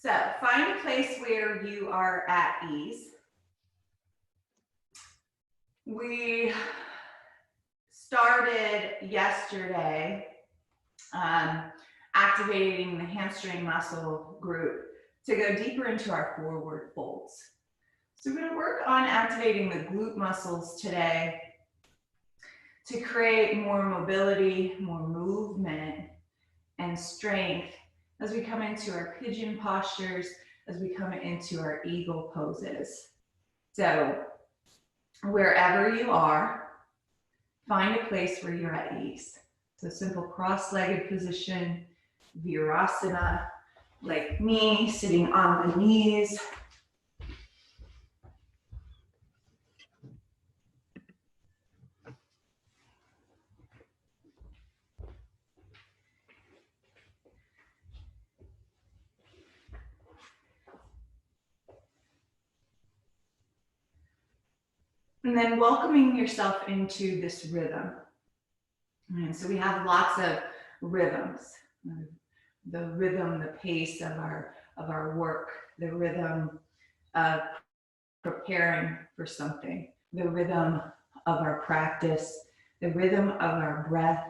So find a place where you are at ease. We started yesterday activating the hamstring muscle group to go deeper into our forward folds. So we're going to work on activating the glute muscles today to create more mobility, more movement, and strength as we come into our pigeon postures, as we come into our eagle poses. So wherever you are, find a place where you're at ease. So simple cross-legged position, virasana, like me, sitting on the knees. And then welcoming yourself into this rhythm. And so we have lots of rhythms. The rhythm, the pace of our work, the rhythm of preparing for something, the rhythm of our practice, the rhythm of our breath,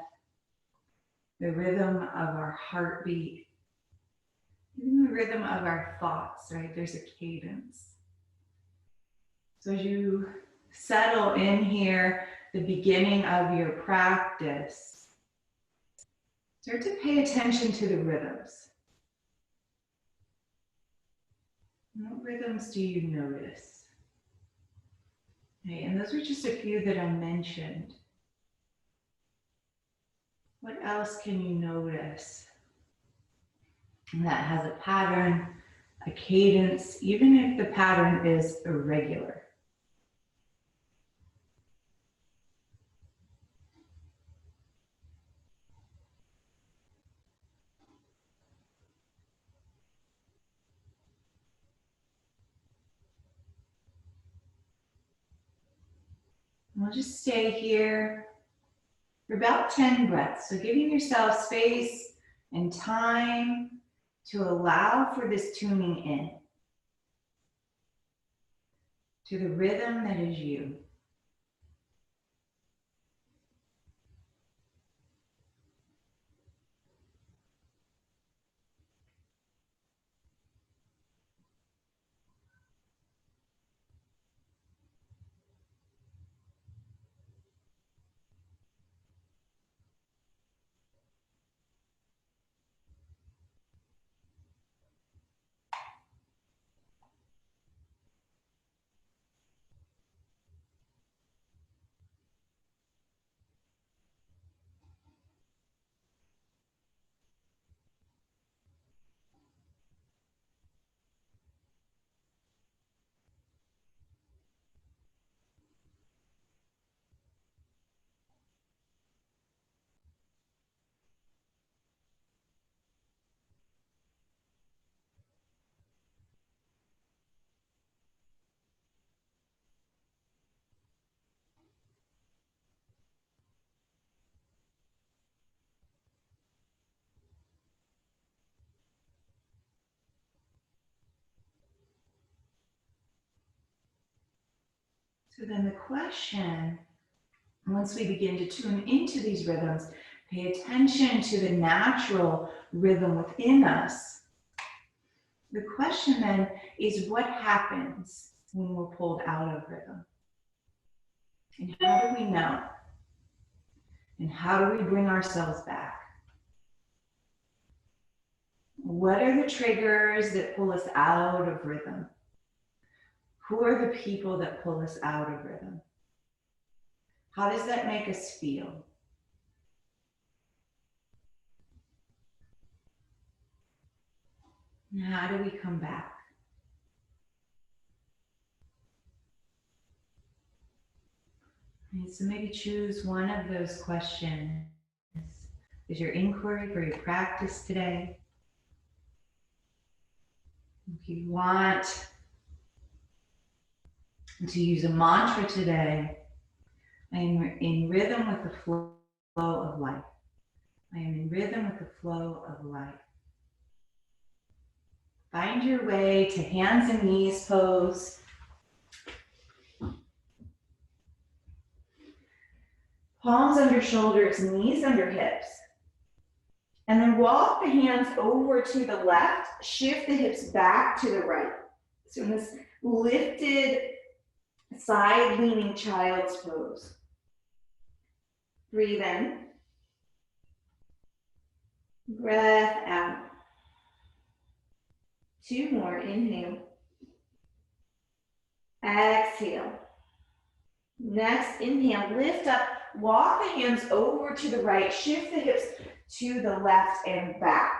the rhythm of our heartbeat, even the rhythm of our thoughts, right? There's a cadence. So as you settle in here, the beginning of your practice, start to pay attention to the rhythms. What rhythms do you notice? Okay, and those are just a few that I mentioned. What else can you notice that has a pattern, a cadence, even if the pattern is irregular? We'll just stay here for about 10 breaths. So giving yourself space and time to allow for this tuning in to the rhythm that is you. So then the question, once we begin to tune into these rhythms, pay attention to the natural rhythm within us. The question then is, what happens when we're pulled out of rhythm? And how do we know? And how do we bring ourselves back? What are the triggers that pull us out of rhythm? Who are the people that pull us out of rhythm? How does that make us feel? And how do we come back? Right, so maybe choose one of those questions as your inquiry for your practice today. If you want to use a mantra today, I am in rhythm with the flow of life. I am in rhythm with the flow of life. Find your way to hands and knees pose. Palms under shoulders, knees under hips. And then walk the hands over to the left, shift the hips back to the right. So in this lifted side leaning child's pose. Breathe in. Breath out. 2 more, inhale. Exhale. Next, inhale, lift up, walk the hands over to the right, shift the hips to the left and back.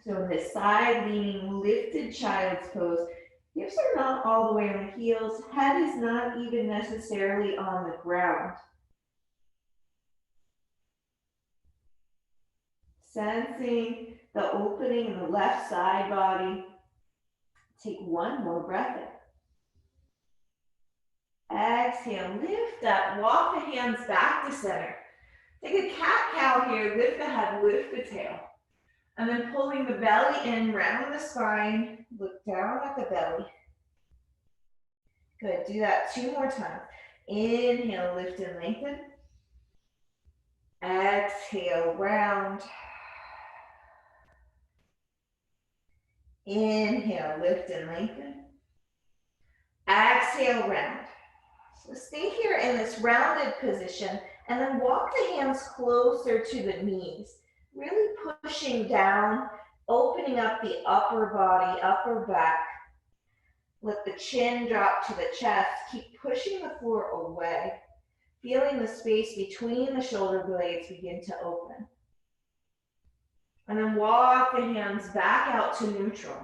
So in this side leaning lifted child's pose, hips are not all the way on the heels, head is not even necessarily on the ground. Sensing the opening in the left side body. Take 1 more breath in. Exhale, lift up, walk the hands back to center. Take a cat-cow here, lift the head, lift the tail. And then pulling the belly in, round the spine, look down at the belly. Good, do that 2 more times. Inhale, lift and lengthen. Exhale, round. Inhale, lift and lengthen. Exhale, round. So stay here in this rounded position and then walk the hands closer to the knees. Really pushing down, opening up the upper body, upper back. Let the chin drop to the chest. Keep pushing the floor away. Feeling the space between the shoulder blades begin to open. And then walk the hands back out to neutral.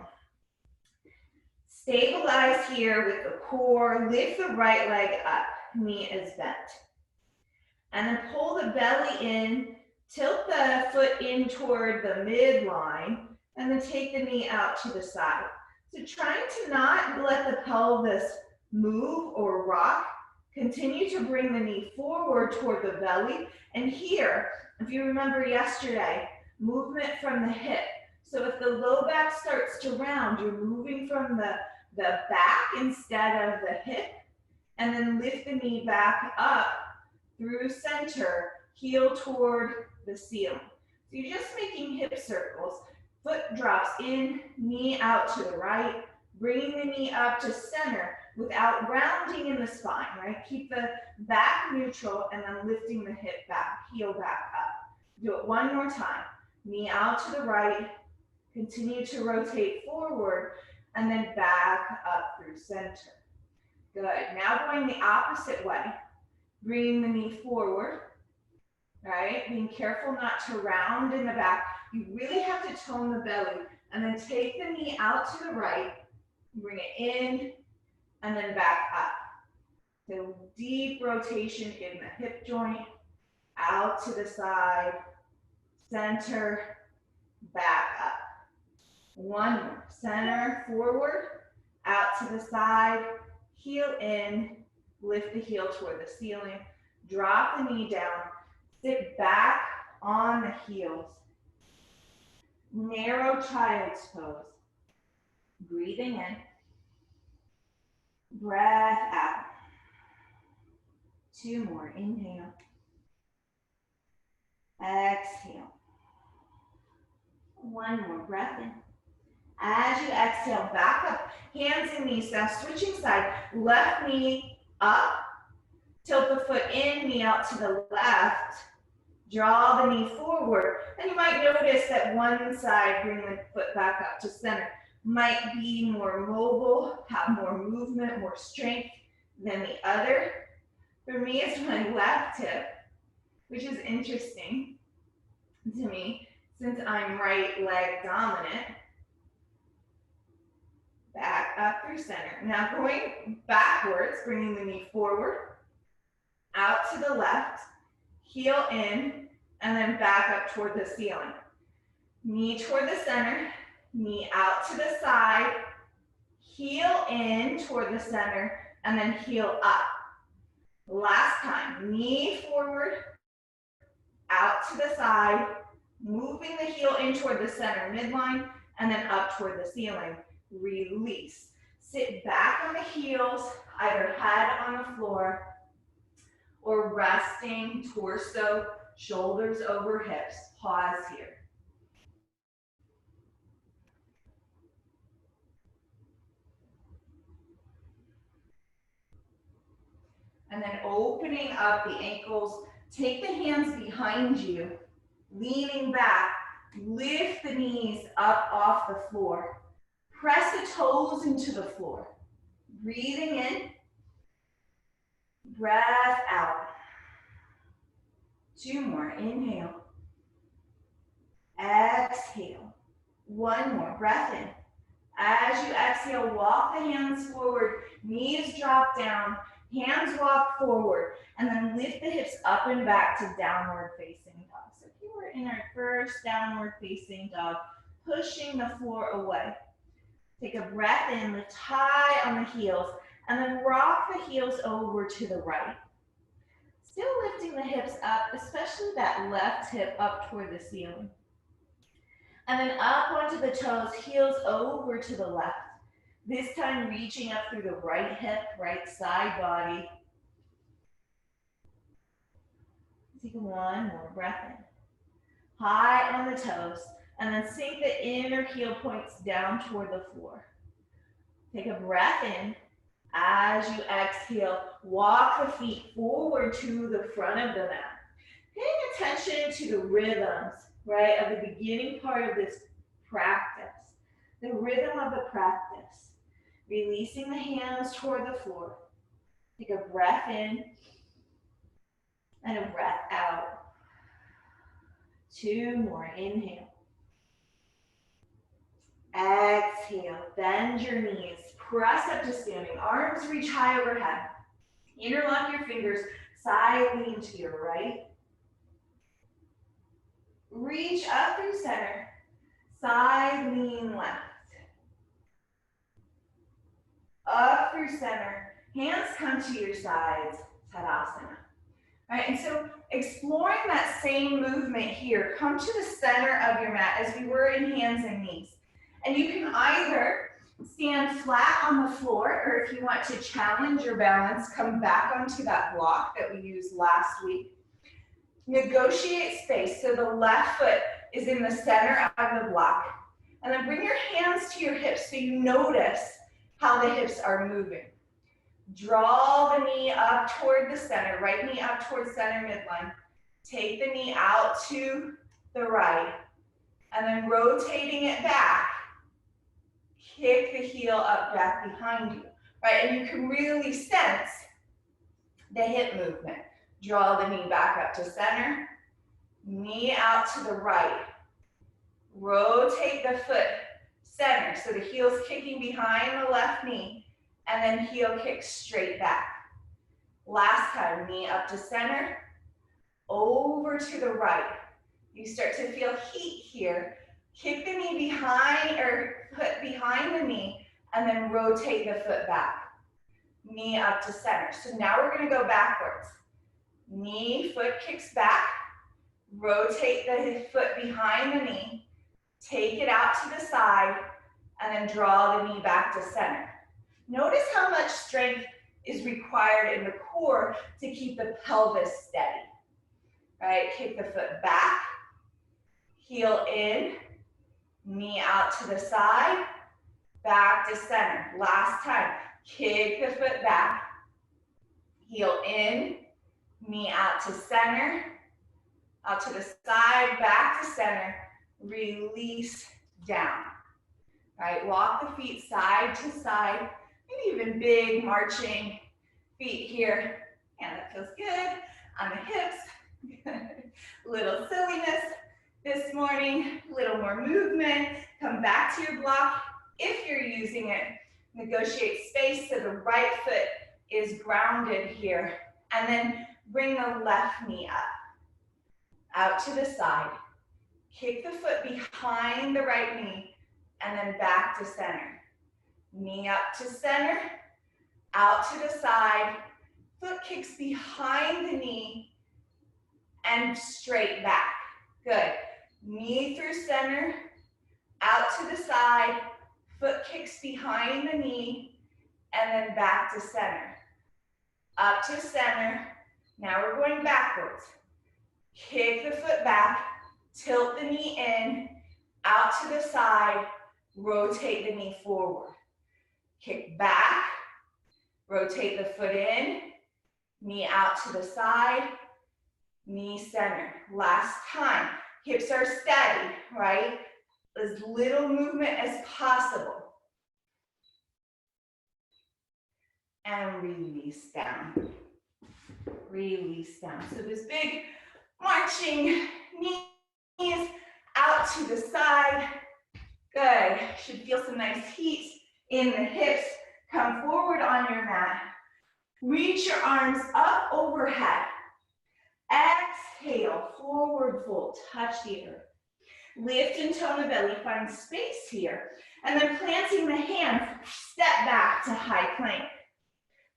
Stabilize here with the core. Lift the right leg up. Knee is bent. And then pull the belly in. Tilt the foot in toward the midline. And then take the knee out to the side. So trying to not let the pelvis move or rock. Continue to bring the knee forward toward the belly. And here, if you remember yesterday, movement from the hip. So if the low back starts to round, you're moving from the back instead of the hip, and then lift the knee back up through center, heel toward the ceiling. So you're just making hip circles. Foot drops in, knee out to the right, bringing the knee up to center without rounding in the spine, right? Keep the back neutral and then lifting the hip back, heel back up. Do it 1 more time. Knee out to the right, continue to rotate forward, and then back up through center. Good, now going the opposite way. Bringing the knee forward, right? Being careful not to round in the back. You really have to tone the belly, and then take the knee out to the right, bring it in, and then back up. So deep rotation in the hip joint, out to the side, center, back up. 1 more. Center, forward, out to the side, heel in, lift the heel toward the ceiling, drop the knee down, sit back on the heels. Narrow child's pose. Breathing in, breath out. 2 more. Inhale, exhale. 1 more. Breath in. As you exhale, back up, hands and knees. Now switching side, left knee up, tilt the foot in, knee out to the left, draw the knee forward. And you might notice that one side, bring the foot back up to center, might be more mobile, have more movement, more strength than the other. For me, it's my left hip, which is interesting to me since I'm right leg dominant. Back up through center. Now going backwards, bringing the knee forward, out to the left, heel in, and then back up toward the ceiling. Knee toward the center, knee out to the side, heel in toward the center, and then heel up. Last time, knee forward, out to the side, moving the heel in toward the center midline, and then up toward the ceiling. Release. Sit back on the heels, either head on the floor or resting torso, shoulders over hips. Pause here. And then opening up the ankles, take the hands behind you, leaning back, lift the knees up off the floor. Press the toes into the floor. Breathing in, breath out. 2 more, inhale. Exhale. 1 more, breath in. As you exhale, walk the hands forward, knees drop down, hands walk forward, and then lift the hips up and back to downward facing dog. So here we're in our first downward facing dog, pushing the floor away. Take a breath in, lift high on the heels, and then rock the heels over to the right. Still lifting the hips up, especially that left hip up toward the ceiling. And then up onto the toes, heels over to the left. This time reaching up through the right hip, right side body. Take 1 more breath in. High on the toes, and then sink the inner heel points down toward the floor. Take a breath in. As you exhale, walk the feet forward to the front of the mat. Paying attention to the rhythms, right, of the beginning part of this practice. The rhythm of the practice. Releasing the hands toward the floor. Take a breath in and a breath out. 2 more, inhale. Exhale, bend your knees, press up to standing, arms reach high overhead. Interlock your fingers, side lean to your right. Reach up through center, side lean left. Up through center, hands come to your sides, Tadasana. All right, and so exploring that same movement here, come to the center of your mat as we were in hands and knees. And you can either stand flat on the floor, or if you want to challenge your balance, come back onto that block that we used last week. Negotiate space, so the left foot is in the center of the block. And then bring your hands to your hips so you notice how the hips are moving. Draw the knee up toward the center, right knee up toward center midline. Take the knee out to the right, and then rotating it back, kick the heel up back behind you, right? And you can really sense the hip movement. Draw the knee back up to center, knee out to the right. Rotate the foot center, so the heel's kicking behind the left knee, and then heel kicks straight back. Last time, knee up to center, over to the right. You start to feel heat here. Kick the knee behind, or foot behind the knee, and then rotate the foot back. Knee up to center. So now we're gonna go backwards. Knee, foot kicks back, rotate the foot behind the knee, take it out to the side, and then draw the knee back to center. Notice how much strength is required in the core to keep the pelvis steady. Right, kick the foot back, heel in, knee out to the side, back to center. Last time, kick the foot back, heel in, knee out to center, out to the side, back to center, release down. All right, walk the feet side to side, maybe even big marching feet here. And that feels good on the hips. Little silliness this morning, little more movement. Come back to your block if you're using it. Negotiate space so the right foot is grounded here. And then bring the left knee up, out to the side. Kick the foot behind the right knee, and then back to center. Knee up to center, out to the side. Foot kicks behind the knee, and straight back. Good. Knee through center, out to the side, foot kicks behind the knee, and then back to center. Up to center. Now we're going backwards. Kick the foot back, tilt the knee in, out to the side, rotate the knee forward. Kick back, rotate the foot in, knee out to the side, knee center. Last time. Hips are steady, right? As little movement as possible. And release down. Release down. So this big marching knees out to the side. Good. Should feel some nice heat in the hips. Come forward on your mat. Reach your arms up overhead. Exhale, forward fold, touch the earth. Lift and tone the belly, find space here. And then planting the hands, step back to high plank.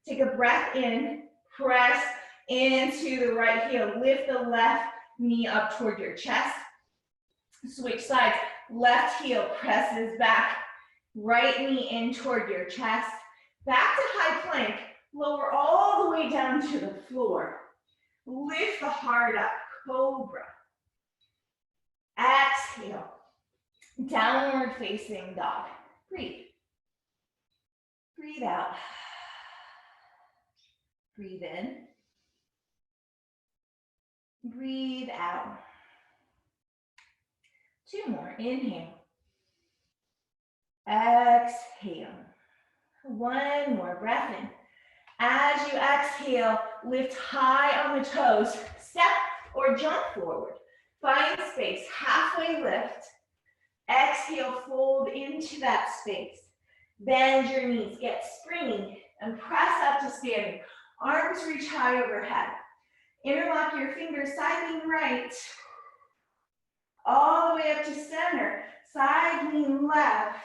Take a breath in, press into the right heel. Lift the left knee up toward your chest. Switch sides, left heel presses back. Right knee in toward your chest. Back to high plank, lower all the way down to the floor. Lift the heart up, cobra. Exhale, downward facing dog. Breathe. Breathe out. Breathe in. Breathe out. Two more. Inhale. Exhale. One more breath in. As you exhale, lift high on the toes. Step or jump forward. Find space. Halfway lift. Exhale, fold into that space. Bend your knees. Get springy and press up to standing. Arms reach high overhead. Interlock your fingers, side lean right. All the way up to center. Side lean left.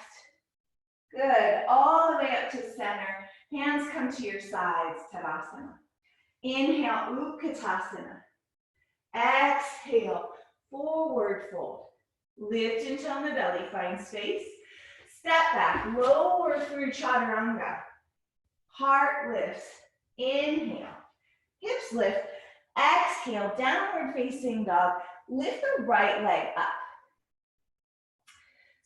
Good. All the way up to center. Hands come to your sides, Tadasana. Inhale, Utkatasana. Exhale, forward fold. Lift and tone the belly, find space. Step back, lower through Chaturanga. Heart lifts. Inhale. Hips lift. Exhale, downward facing dog. Lift the right leg up.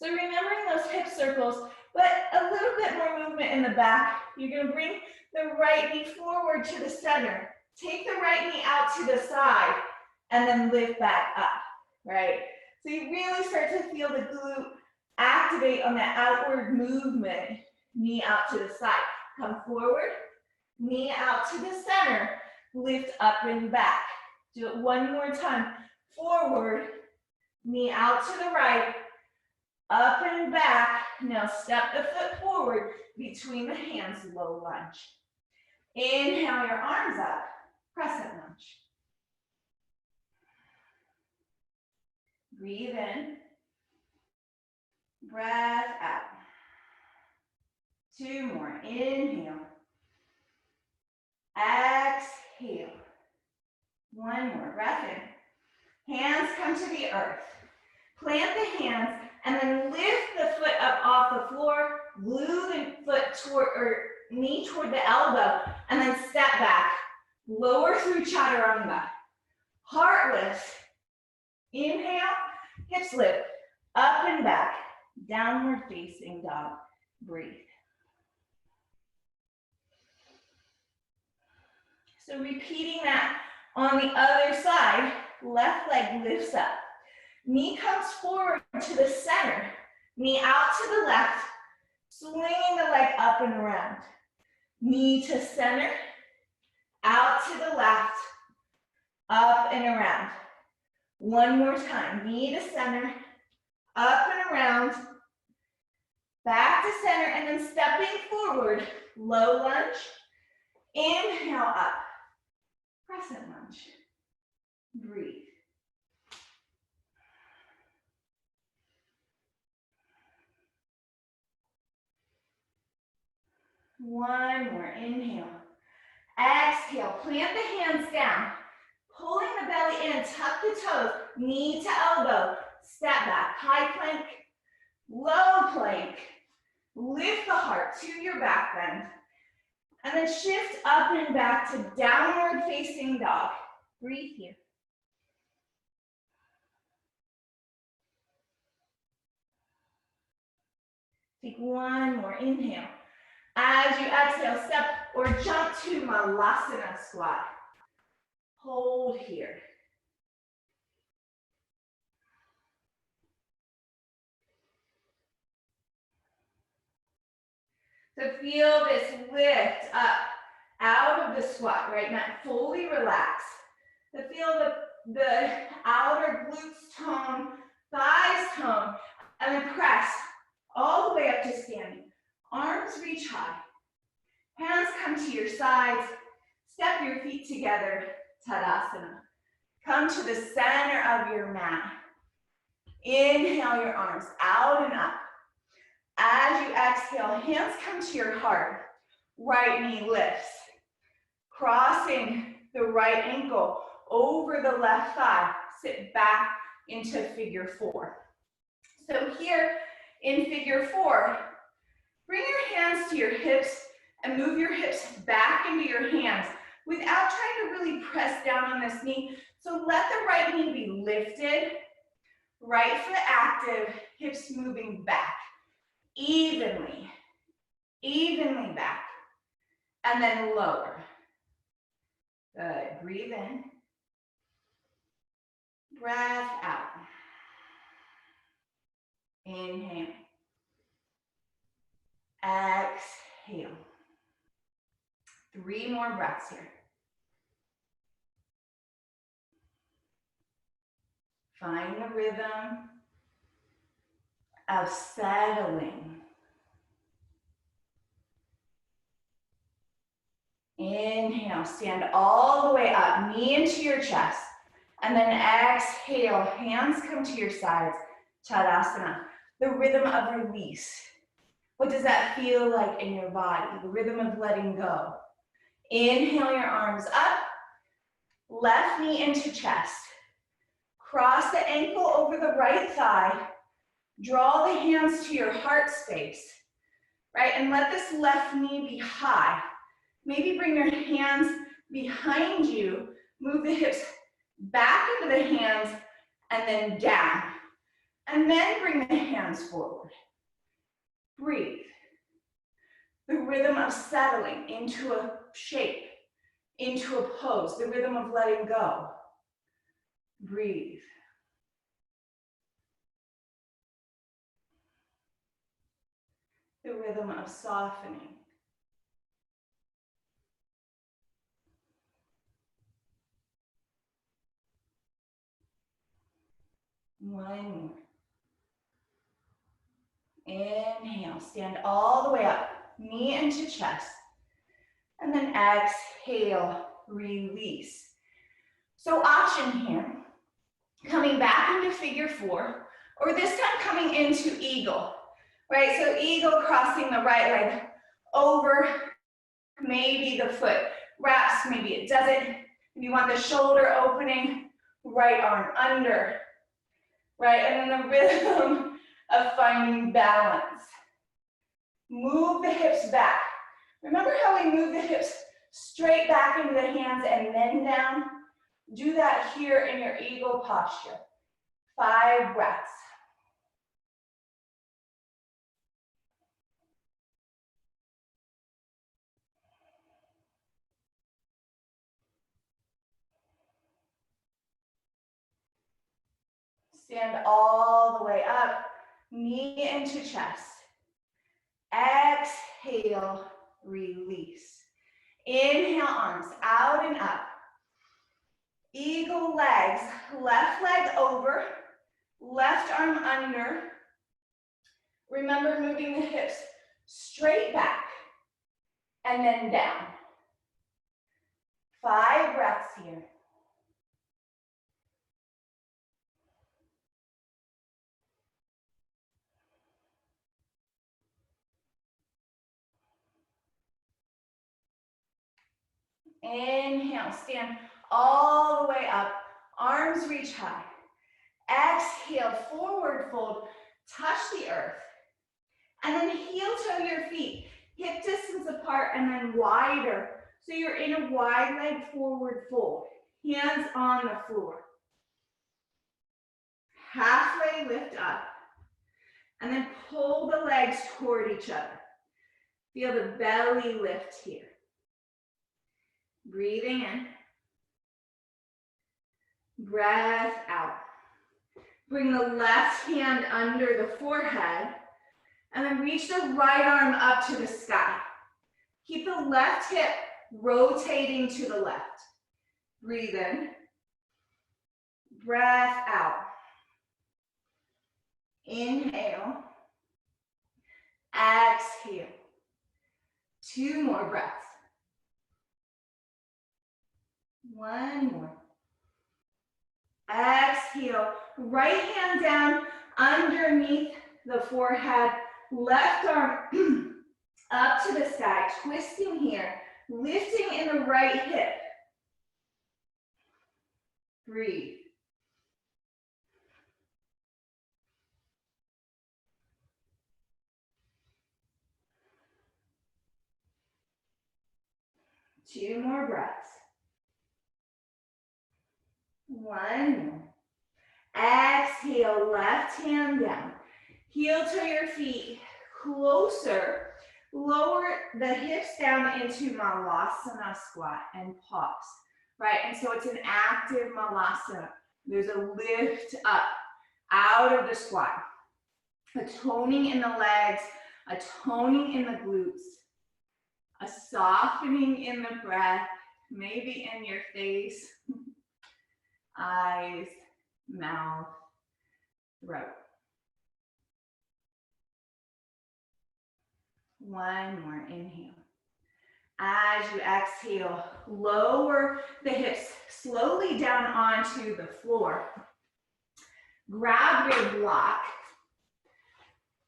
So remembering those hip circles, but a little bit more movement in the back. You're going to bring the right knee forward to the center. Take the right knee out to the side and then lift back up, right? So you really start to feel the glute activate on that outward movement. Knee out to the side. Come forward, knee out to the center. Lift up and back. Do it one more time. Forward, knee out to the right. Up and back. Now step the foot forward between the hands, low lunge. Inhale your arms up, crescent lunge. Breathe in. Breath out. Two more. Inhale. Exhale. One more. Breath in. Hands come to the earth. Plant the hands and then lift the foot up off the floor. Glue the foot toward or knee toward the elbow and then step back. Lower through Chaturanga. Heart lift. Inhale. Hips lift. Up and back. Downward facing dog. Breathe. So repeating that on the other side, left leg lifts up. Knee comes forward to the center. Knee out to the left, swinging the leg up and around. Knee to center, out to the left, up and around. One more time, knee to center, up and around, back to center, and then stepping forward, low lunge. Inhale up. Crescent lunge. Breathe. One more. Inhale. Exhale. Plant the hands down. Pulling the belly in. Tuck the toes. Knee to elbow. Step back. High plank. Low plank. Lift the heart to your back bend. And then shift up and back to downward facing dog. Breathe here. Take one more inhale. As you exhale, step or jump to Malasana squat. Hold here. So feel this lift up out of the squat right now. Fully relax. So feel the outer glutes tone, thighs tone, and then press all the way up to standing. Arms reach high. Hands come to your sides. Step your feet together, Tadasana. Come to the center of your mat. Inhale your arms out and up. As you exhale, hands come to your heart. Right knee lifts. Crossing the right ankle over the left thigh. Sit back into figure four. So here in figure four, bring your hands to your hips and move your hips back into your hands without trying to really press down on this knee. So let the right knee be lifted, right foot active, hips moving back. Evenly back, and then lower. Good, breathe in, breath out. Inhale, exhale. 3 more breaths here. Find the rhythm of settling. Inhale, stand all the way up, knee into your chest. And then exhale, hands come to your sides, Tadasana. The rhythm of release. What does that feel like in your body? The rhythm of letting go. Inhale your arms up, left knee into chest. Cross the ankle over the right thigh. Draw the hands to your heart space, right? And let this left knee be high. Maybe bring your hands behind you. Move the hips back into the hands and then down. And then bring the hands forward. Breathe. The rhythm of settling into a shape, into a pose. The rhythm of letting go. Breathe. The rhythm of softening. One more. Inhale, stand all the way up, knee into chest. And then exhale, release. So option here, coming back into figure four, or this time coming into eagle, right? So eagle, crossing the right leg over, maybe the foot wraps, maybe it doesn't. If you want the shoulder opening, right arm under, right? And then the rhythm of finding balance. Move the hips back. Remember how we move the hips straight back into the hands and then down? Do that here in your eagle posture. 5 breaths. Stand all the way up, knee into chest. Exhale, release. Inhale, arms out and up. Eagle legs, left leg over, left arm under. Remember moving the hips straight back and then down. 5 breaths here. Inhale, stand all the way up, arms reach high. Exhale, forward fold, touch the earth, and then heel toe your feet, hip distance apart and then wider. So you're in a wide leg forward fold, hands on the floor. Halfway lift up, and then pull the legs toward each other. Feel the belly lift here. Breathing in. Breath out. Bring the left hand under the forehead, and then reach the right arm up to the sky. Keep the left hip rotating to the left. Breathe in. Breath out. Inhale. Exhale. 2 more breaths. 1 more. Exhale. Right hand down underneath the forehead. Left arm up to the sky. Twisting here. Lifting in the right hip. Breathe. Two more breaths. 1 more. Exhale, left hand down. Heel to your feet closer. Lower the hips down into Malasana squat and pause. Right, and so it's an active Malasana. There's a lift up out of the squat. A toning in the legs, a toning in the glutes, a softening in the breath, maybe in your face, eyes, mouth, throat. 1 more, inhale. As you exhale, lower the hips slowly down onto the floor. Grab your block.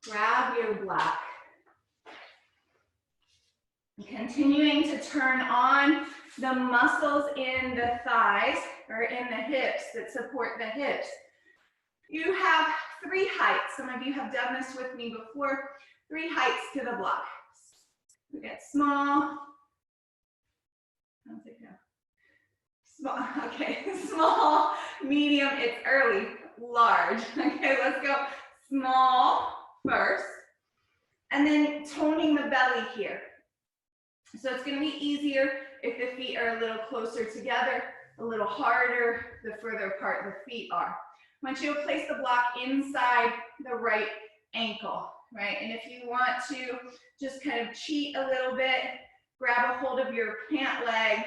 Grab your block. Continuing to turn on the muscles in the thighs or in the hips that support the hips. You have 3 heights. Some of you have done this with me before. 3 heights to the block. We get small. How's it go? Small, okay, small, medium, it's early, large. Okay, let's go small first. And then toning the belly here. So it's gonna be easier if the feet are a little closer together, a little harder the further apart the feet are. I want you to place the block inside the right ankle, right? And if you want to just kind of cheat a little bit, grab a hold of your pant leg,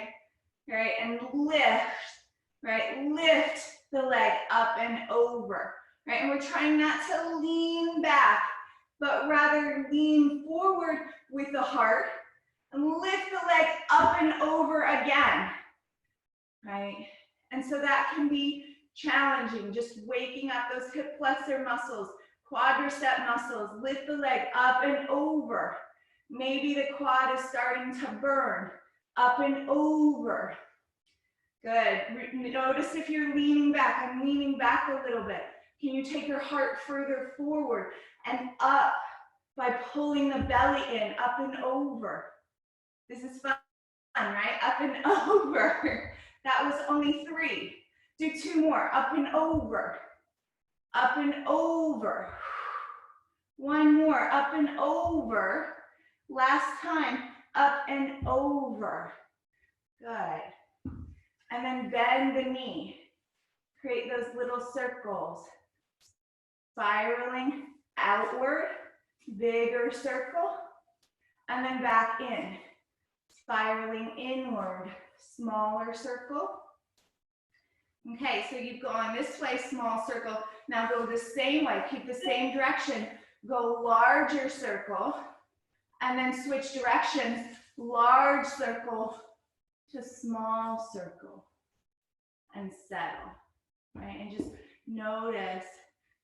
right? And lift, right? Lift the leg up and over, right? And we're trying not to lean back, but rather lean forward with the heart and lift the leg up and over again, right? And so that can be challenging, just waking up those hip flexor muscles, quadricep muscles, lift the leg up and over. Maybe the quad is starting to burn, up and over. Good. Notice if you're leaning back. I'm leaning back a little bit. Can you take your heart further forward and up by pulling the belly in, up and over? This is fun, right? Up and over. That was only 3. Do 2 more. Up and over. Up and over. 1 more. Up and over. Last time. Up and over. Good. And then bend the knee. Create those little circles. Spiraling outward. Bigger circle. And then back in. Spiraling inward. Smaller circle. Okay, so you've gone this way, small circle. Now go the same way, keep the same direction. Go larger circle, and then switch directions. Large circle to small circle, and settle, right? And just notice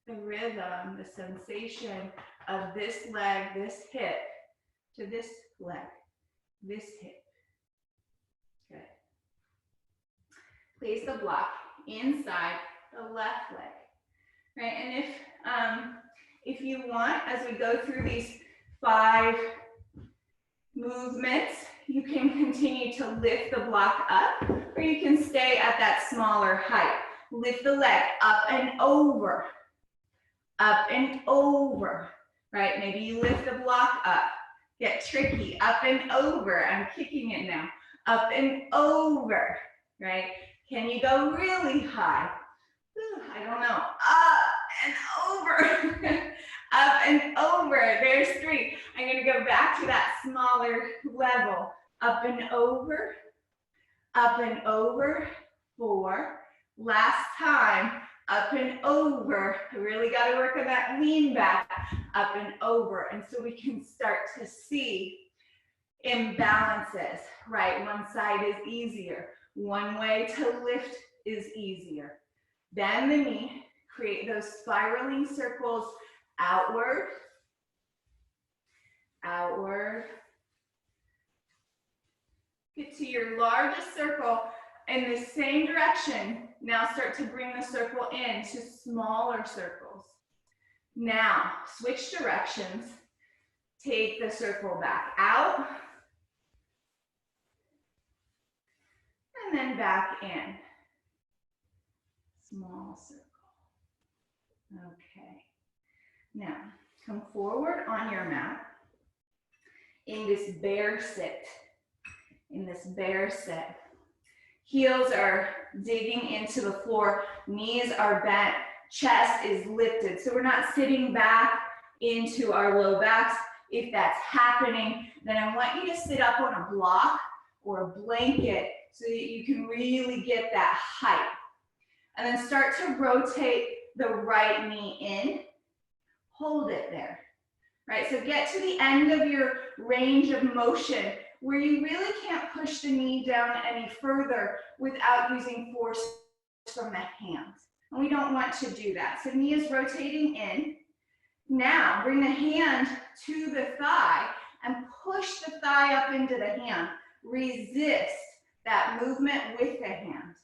the rhythm, the sensation of this leg, this hip, to this leg, this hip. Good. Place the block inside the left leg, right? And if you want, as we go through these 5 movements, you can continue to lift the block up, or you can stay at that smaller height. Lift the leg up and over, right? Maybe you lift the block up, get tricky, up and over. I'm kicking it now, up and over, right? Can you go really high? I don't know, up and over, up and over. There's 3. I'm gonna go back to that smaller level, up and over, 4. Last time, up and over. I really got to work on that lean back, up and over. And so we can start to see imbalances, right? One side is easier. One way to lift is easier. Bend the knee, create those spiraling circles outward, outward. Get to your largest circle in the same direction. Now start to bring the circle in to smaller circles. Now switch directions. Take the circle back out. And then back in. Small circle. Okay. Now come forward on your mat in this bear sit. Heels are digging into the floor, knees are bent, chest is lifted. So we're not sitting back into our low backs. If that's happening, then I want you to sit up on a block or a blanket so that you can really get that height. And then start to rotate the right knee in. Hold it there, right? So get to the end of your range of motion where you really can't push the knee down any further without using force from the hands. And we don't want to do that. So knee is rotating in. Now bring the hand to the thigh and push the thigh up into the hand. Resist that movement with the hand.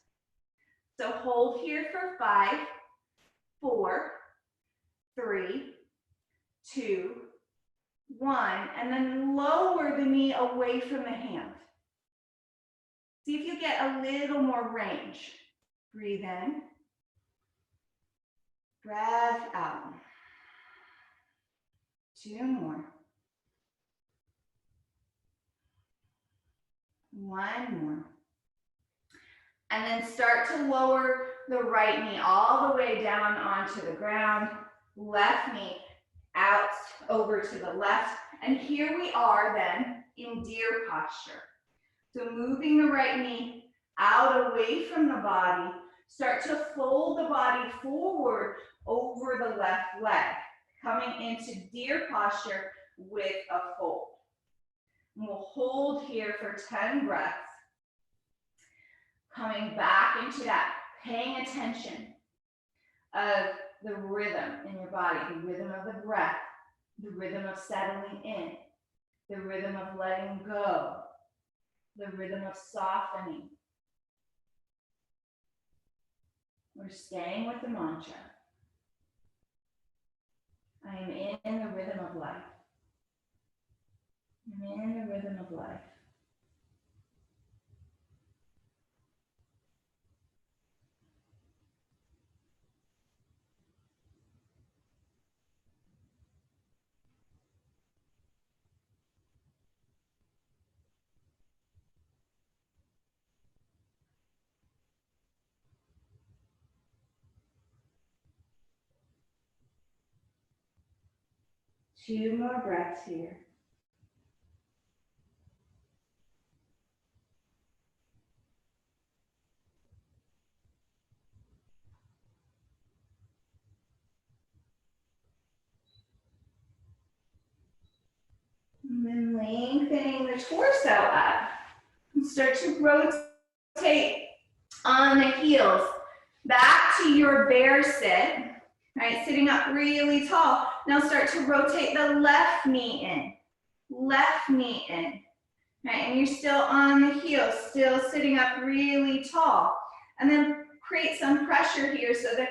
So hold here for 5, 4, 3, 2, 1, and then lower the knee away from the hand. See if you get a little more range. Breathe in. Breath out. 2 more. 1 more. And then start to lower the right knee all the way down onto the ground. Left knee out over to the left. And here we are then in deer posture. So moving the right knee out away from the body. Start to fold the body forward over the left leg. Coming into deer posture with a fold. And we'll hold here for 10 breaths. Coming back into that, paying attention of the rhythm in your body, the rhythm of the breath, the rhythm of settling in, the rhythm of letting go, the rhythm of softening. We're staying with the mantra. I am in the rhythm of life. I'm in the rhythm of life. Two more breaths here. And then lengthening the torso up. And start to rotate on the heels. Back to your bear sit. Right, sitting up really tall. Now start to rotate the left knee in. Left knee in. Right, and you're still on the heels, still sitting up really tall. And then create some pressure here so that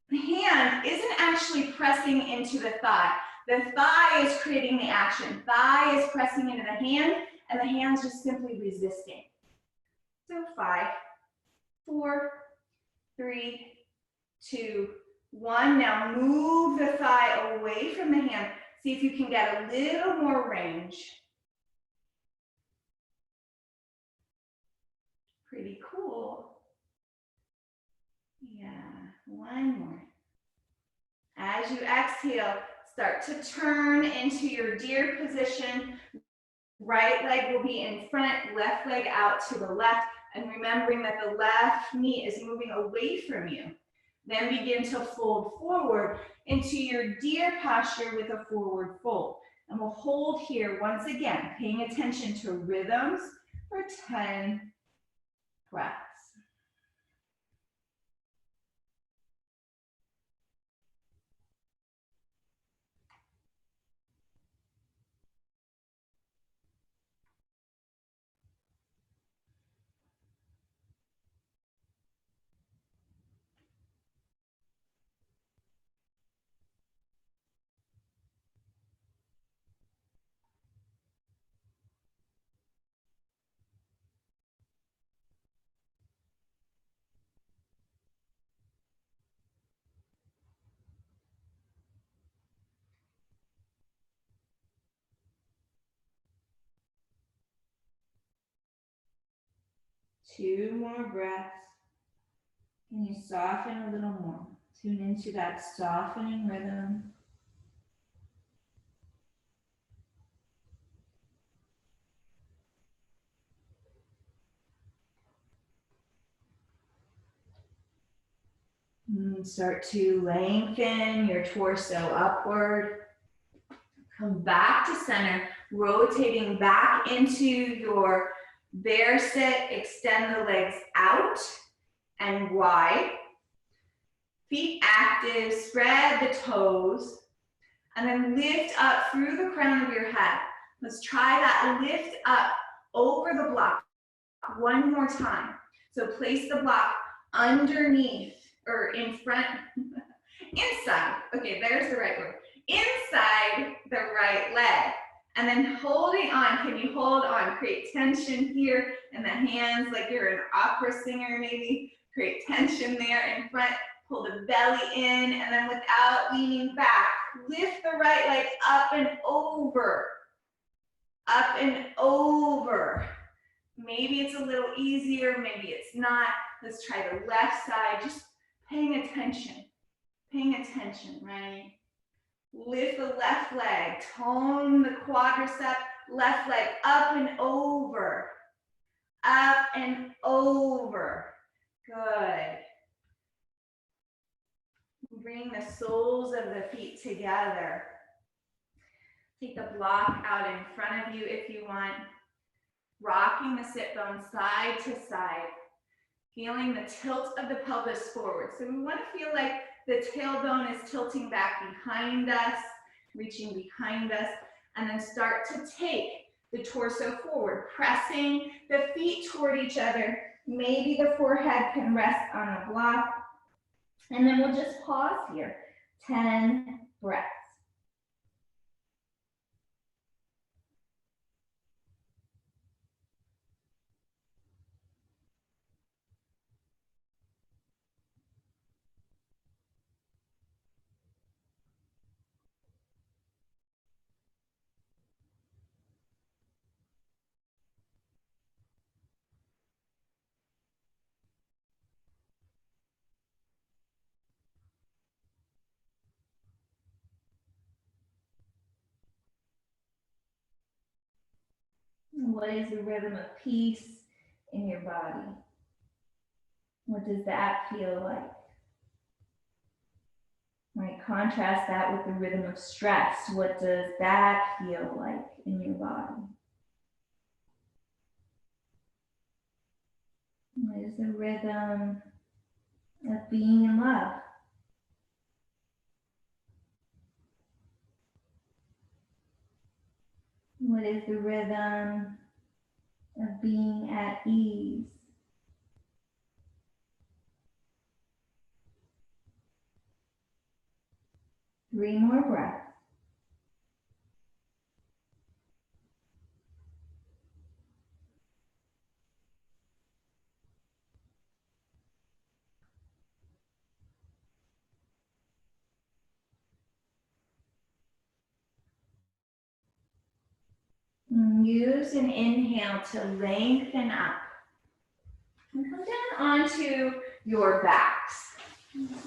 the hand isn't actually pressing into the thigh. The thigh is creating the action. Thigh is pressing into the hand, and the hand's just simply resisting. So 5, 4, 3, 2, 1. Now move the thigh away from the hand. See if you can get a little more range. Pretty cool. Yeah, one more. As you exhale, start to turn into your deer position. Right leg will be in front, left leg out to the left, and remembering that the left knee is moving away from you. Then begin to fold forward into your deer posture with a forward fold. And we'll hold here once again, paying attention to rhythms for 10 breaths. Two more breaths. Can you soften a little more? Tune into that softening rhythm. And start to lengthen your torso upward. Come back to center, rotating back into your bear sit. Extend the legs out and wide. Feet active, spread the toes, and then lift up through the crown of your head. Let's try that lift up over the block one more time. So place the block underneath or in front, inside. Okay, there's the right word. Inside the right leg. And then holding on, can you hold on? Create tension here in the hands like you're an opera singer maybe. Create tension there in front. Pull the belly in, and then without leaning back, lift the right leg up and over. Up and over. Maybe it's a little easier, maybe it's not. Let's try the left side, just paying attention, right? Lift the left leg, tone the quadricep, left leg up and over. Up and over. Good. Bring the soles of the feet together. Take the block out in front of you if you want. Rocking the sit bones side to side. Feeling the tilt of the pelvis forward. So we want to feel like the tailbone is tilting back behind us, reaching behind us, and then start to take the torso forward, pressing the feet toward each other. Maybe the forehead can rest on a block. And then we'll just pause here. 10 breaths. What is the rhythm of peace in your body? What does that feel like? Right, contrast that with the rhythm of stress. What does that feel like in your body? What is the rhythm of being in love? What is the rhythm of being at ease? 3 more breaths. Use an inhale to lengthen up. And come down onto your backs.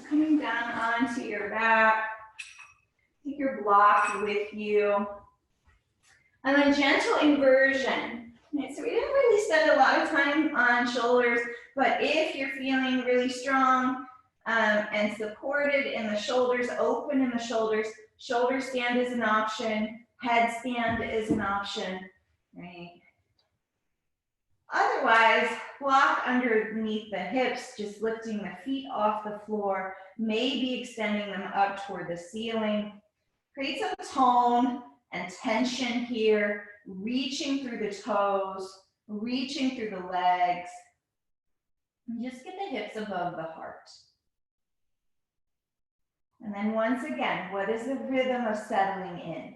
Coming down onto your back. Take your block with you. And then gentle inversion. Right, so we didn't really spend a lot of time on shoulders, but if you're feeling really strong and supported in the shoulders, open in the shoulders, shoulder stand is an option, headstand is an option, right? Otherwise, block underneath the hips, just lifting the feet off the floor, maybe extending them up toward the ceiling. Create some tone and tension here, reaching through the toes, reaching through the legs. And just get the hips above the heart. And then once again, what is the rhythm of settling in?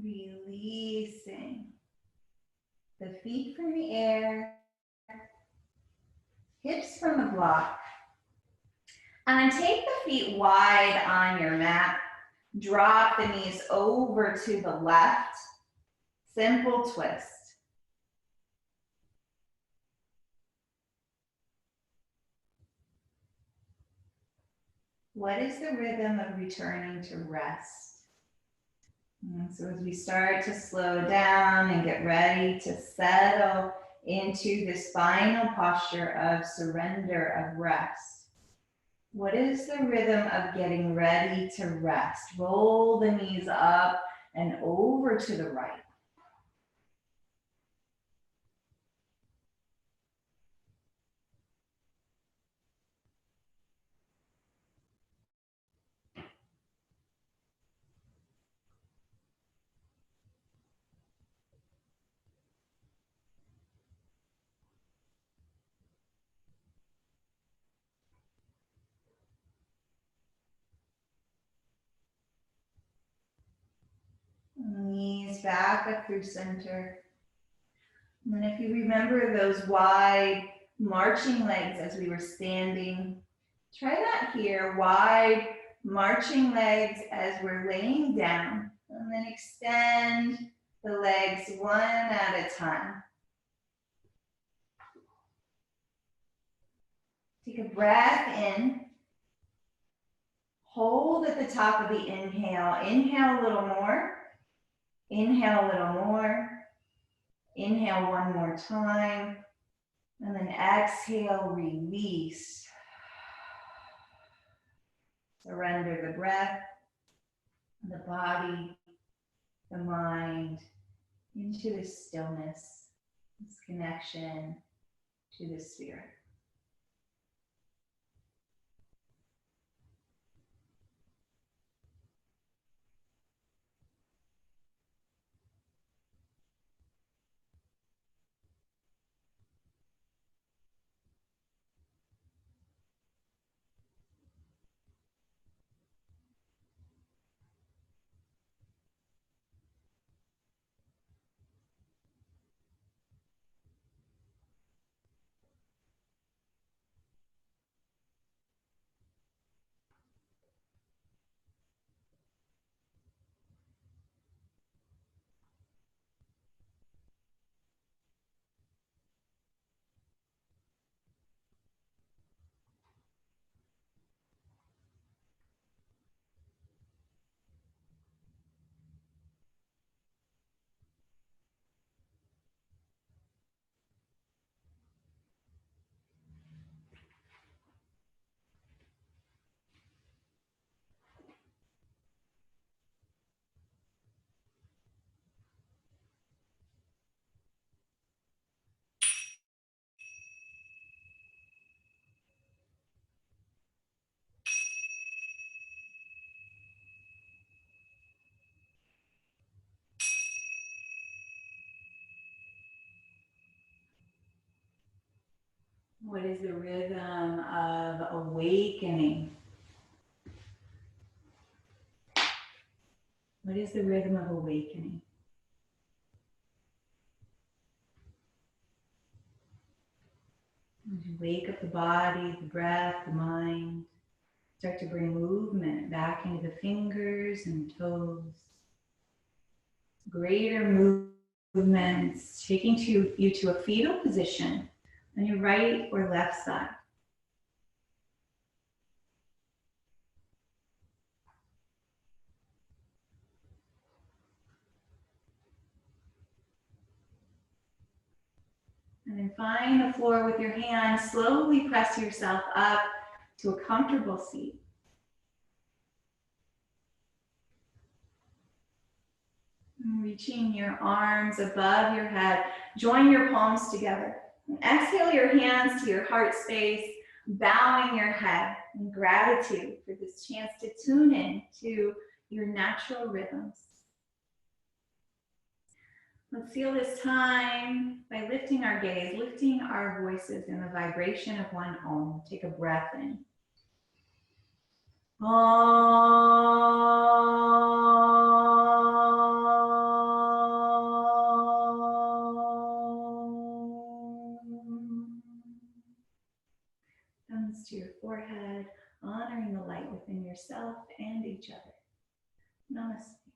Releasing the feet from the air, hips from the block. And then take the feet wide on your mat. Drop the knees over to the left. Simple twist. What is the rhythm of returning to rest? And so as we start to slow down and get ready to settle into this final posture of surrender, of rest, what is the rhythm of getting ready to rest? Roll the knees up and over to the right. Knees back up through center. And then if you remember those wide marching legs as we were standing, try that here, wide marching legs as we're laying down. And then extend the legs one at a time. Take a breath in. Hold at the top of the inhale. Inhale a little more. Inhale a little more. Inhale one more time. And then exhale, release. Surrender the breath, the body, the mind into this stillness, this connection to the spirit. What is the rhythm of awakening? What is the rhythm of awakening? As you wake up the body, the breath, the mind, start to bring movement back into the fingers and toes. Greater movements, taking you to a fetal position on your right or left side. And then find the floor with your hands. Slowly press yourself up to a comfortable seat. And reaching your arms above your head. Join your palms together. And exhale your hands to your heart space, bowing your head in gratitude for this chance to tune in to your natural rhythms. Let's seal this time by lifting our gaze, lifting our voices in the vibration of one Om. Take a breath in. Thumbs to your forehead, honoring the light within yourself and each other. Namaste.